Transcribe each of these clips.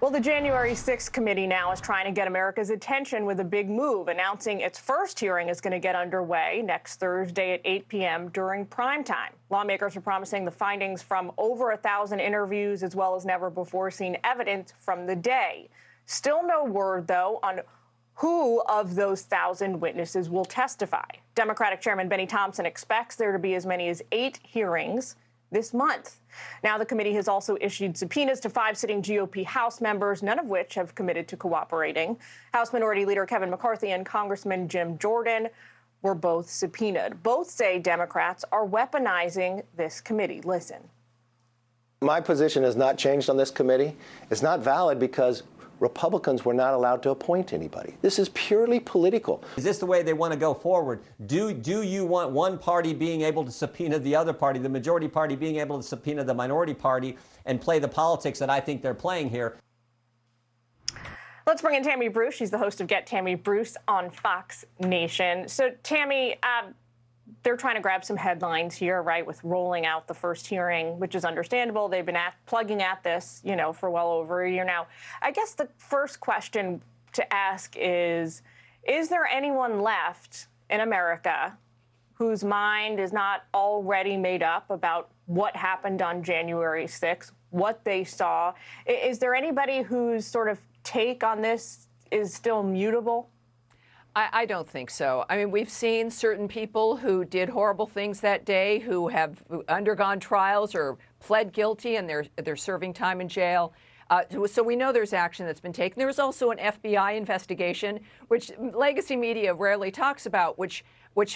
Well, the January 6th committee now is trying to get America's attention with a big move, announcing its first hearing is going to get underway next Thursday at 8 p.m. during prime time. Lawmakers are promising the findings from over 1,000 interviews as well as never before seen evidence from the day. Still no word, though, on who of those 1,000 witnesses will testify. Democratic Chairman Benny Thompson expects there to be as many as 8 hearings this month. Now, the committee has also issued subpoenas to 5 sitting GOP House members, none of which have committed to cooperating. House Minority Leader Kevin McCarthy and Congressman Jim Jordan were both subpoenaed. Both say Democrats are weaponizing this committee. Listen. My position has not changed on this committee. It's not valid because Republicans were not allowed to appoint anybody. This is purely political. Is this the way they want to go forward? Do you want one party being able to subpoena the other party, the majority party being able to subpoena the minority party, and play the politics that I think they're playing here? Let's bring in Tammy Bruce. She's the host of Get Tammy Bruce on Fox Nation. So, Tammy, they're trying to grab some headlines here, right, with rolling out the first hearing, which is understandable. They've been plugging at this, for well over a year now. I guess the first question to ask is there anyone left in America whose mind is not already made up about what happened on January 6th, what they saw? Is there anybody whose sort of take on this is still mutable? I don't think so. I mean, we've seen certain people who did horrible things that day who have undergone trials or pled guilty and they're serving time in jail. So we know there's action that's been taken. There was also an FBI investigation, which legacy media rarely talks about, which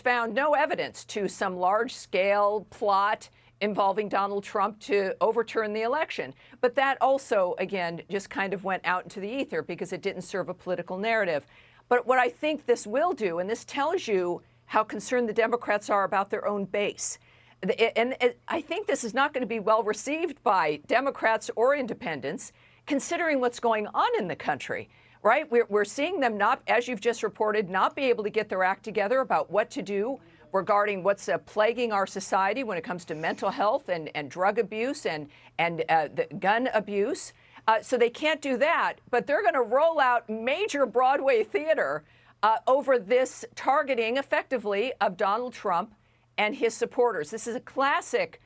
found no evidence to some large-scale plot involving Donald Trump to overturn the election. But that also, again, just kind of went out into the ether because it didn't serve a political narrative. But what I think this will do, and this tells you how concerned the Democrats are about their own base, and I think this is not going to be well received by Democrats or independents, considering what's going on in the country, right? We're seeing them not, as you've just reported, not be able to get their act together about what to do regarding what's plaguing our society when it comes to mental health and drug abuse and the gun abuse. So they can't do that, but they're going to roll out major Broadway theater over this targeting, effectively, of Donald Trump and his supporters. This is a classic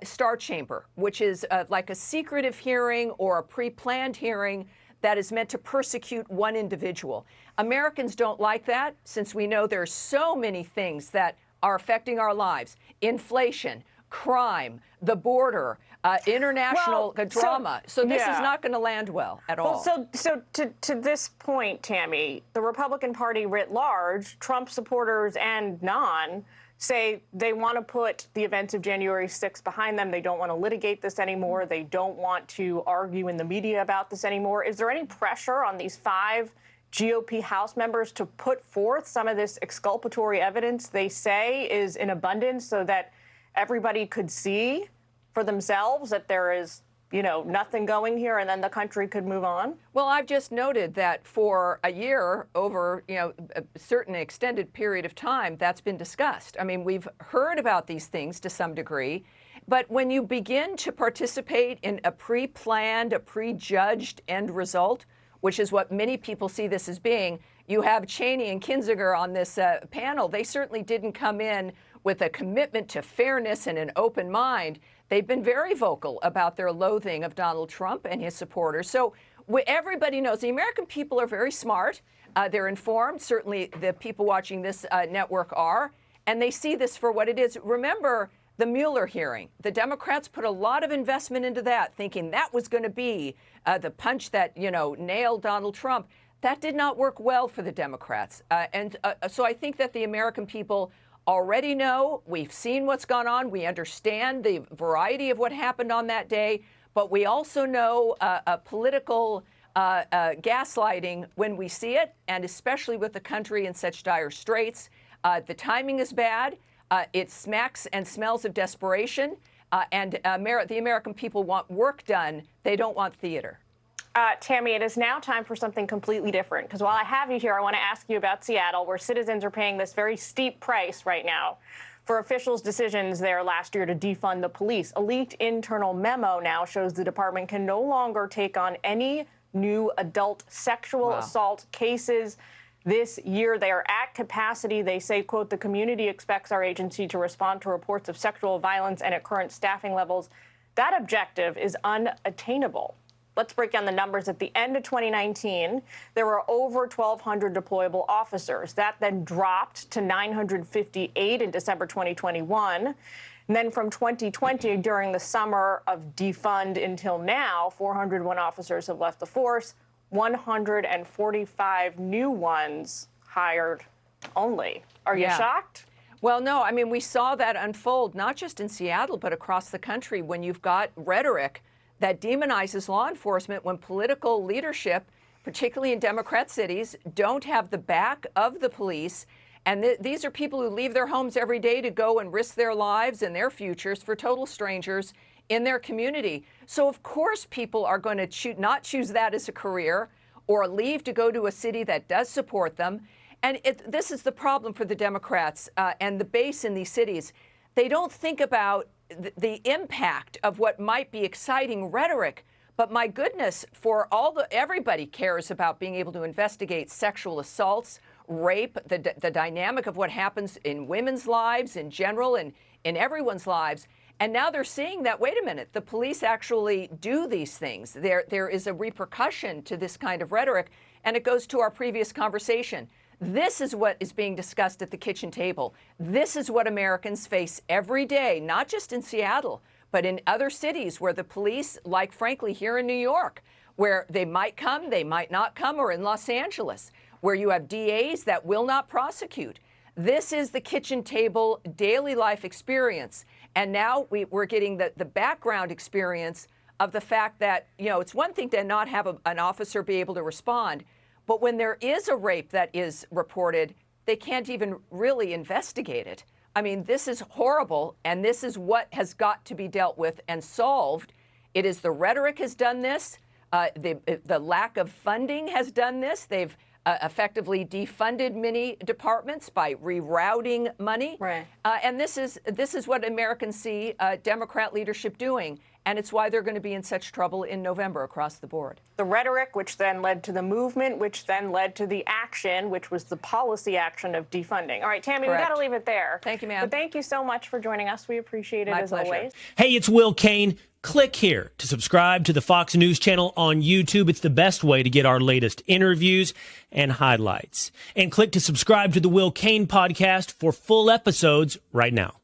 Star Chamber, which is like a secretive hearing or a pre-planned hearing that is meant to persecute one individual. Americans don't like that, since we know there are so many things that are affecting our lives. Inflation, crime, the border, international drama. So this is not going to land well at all. So to this point, Tammy, the Republican Party writ large, Trump supporters and non, say they want to put the events of January 6th behind them. They don't want to litigate this anymore. They don't want to argue in the media about this anymore. Is there any pressure on these 5 GOP House members to put forth some of this exculpatory evidence they say is in abundance so that everybody could see for themselves that there is, nothing going here and then the country could move on? Well, I've just noted that for a year, over, a certain extended period of time, that's been discussed. I mean, we've heard about these things to some degree, but when you begin to participate in a pre-planned, a prejudged end result, which is what many people see this as being, you have Cheney and Kinzinger on this panel. They certainly didn't come in with a commitment to fairness and an open mind. They've been very vocal about their loathing of Donald Trump and his supporters. So everybody knows the American people are very smart. They're informed. Certainly the people watching this network are. And they see this for what it is. Remember the Mueller hearing. The Democrats put a lot of investment into that, thinking that was going to be the punch that, nailed Donald Trump. That did not work well for the Democrats. So I think that the American people already know. We've seen what's gone on. We understand the variety of what happened on that day, but we also know political gaslighting when we see it, and especially with the country in such dire straits. The timing is bad. It smacks and smells of desperation, and the American people want work done. They don't want theater. Tammy, it is now time for something completely different, because while I have you here, I want to ask you about Seattle, where citizens are paying this very steep price right now for officials' decisions there last year to defund the police. A leaked internal memo now shows the department can no longer take on any new adult sexual assault cases this year. They are at capacity. They say, quote, the community expects our agency to respond to reports of sexual violence and at current staffing levels. That objective is unattainable. Let's break down the numbers. At the end of 2019, there were over 1,200 deployable officers. That then dropped to 958 in December 2021. And then from 2020, during the summer of defund until now, 401 officers have left the force, 145 new ones hired only. Are you shocked? Well, no. I mean, we saw that unfold not just in Seattle, but across the country when you've got rhetoric that demonizes law enforcement when political leadership, particularly in Democrat cities, don't have the back of the police. And these are people who leave their homes every day to go and risk their lives and their futures for total strangers in their community. So, of course, people are going to not choose that as a career or leave to go to a city that does support them. And this is the problem for the Democrats and the base in these cities. They don't think about the impact of what might be exciting rhetoric. But my goodness, everybody cares about being able to investigate sexual assaults, rape, the dynamic of what happens in women's lives in general and in everyone's lives. And now they're seeing that, wait a minute, the police actually do these things. There is a repercussion to this kind of rhetoric. And it goes to our previous conversation. This is what is being discussed at the kitchen table. This is what Americans face every day, not just in Seattle, but in other cities where the police, like frankly here in New York, where they might come, they might not come, or in Los Angeles, where you have DAs that will not prosecute. This is the kitchen table daily life experience. And now we're getting the background experience of the fact that, it's one thing to not have an officer be able to respond. But when there is a rape that is reported, they can't even really investigate it. I mean, this is horrible, and this is what has got to be dealt with and solved. It is the rhetoric has done this. The lack of funding has done this. They've effectively defunded many departments by rerouting money. Right. And this is what Americans see Democrat leadership doing. And it's why they're going to be in such trouble in November across the board. The rhetoric, which then led to the movement, which then led to the action, which was the policy action of defunding. All right, Tammy, Correct. we got to leave it there. Thank you, ma'am. But thank you so much for joining us. We appreciate it My as pleasure. always. Hey, it's Will Kane. Click here to subscribe to the Fox News channel on YouTube. It's the best way to get our latest interviews and highlights. And click to subscribe to the Will Kane podcast for full episodes right now.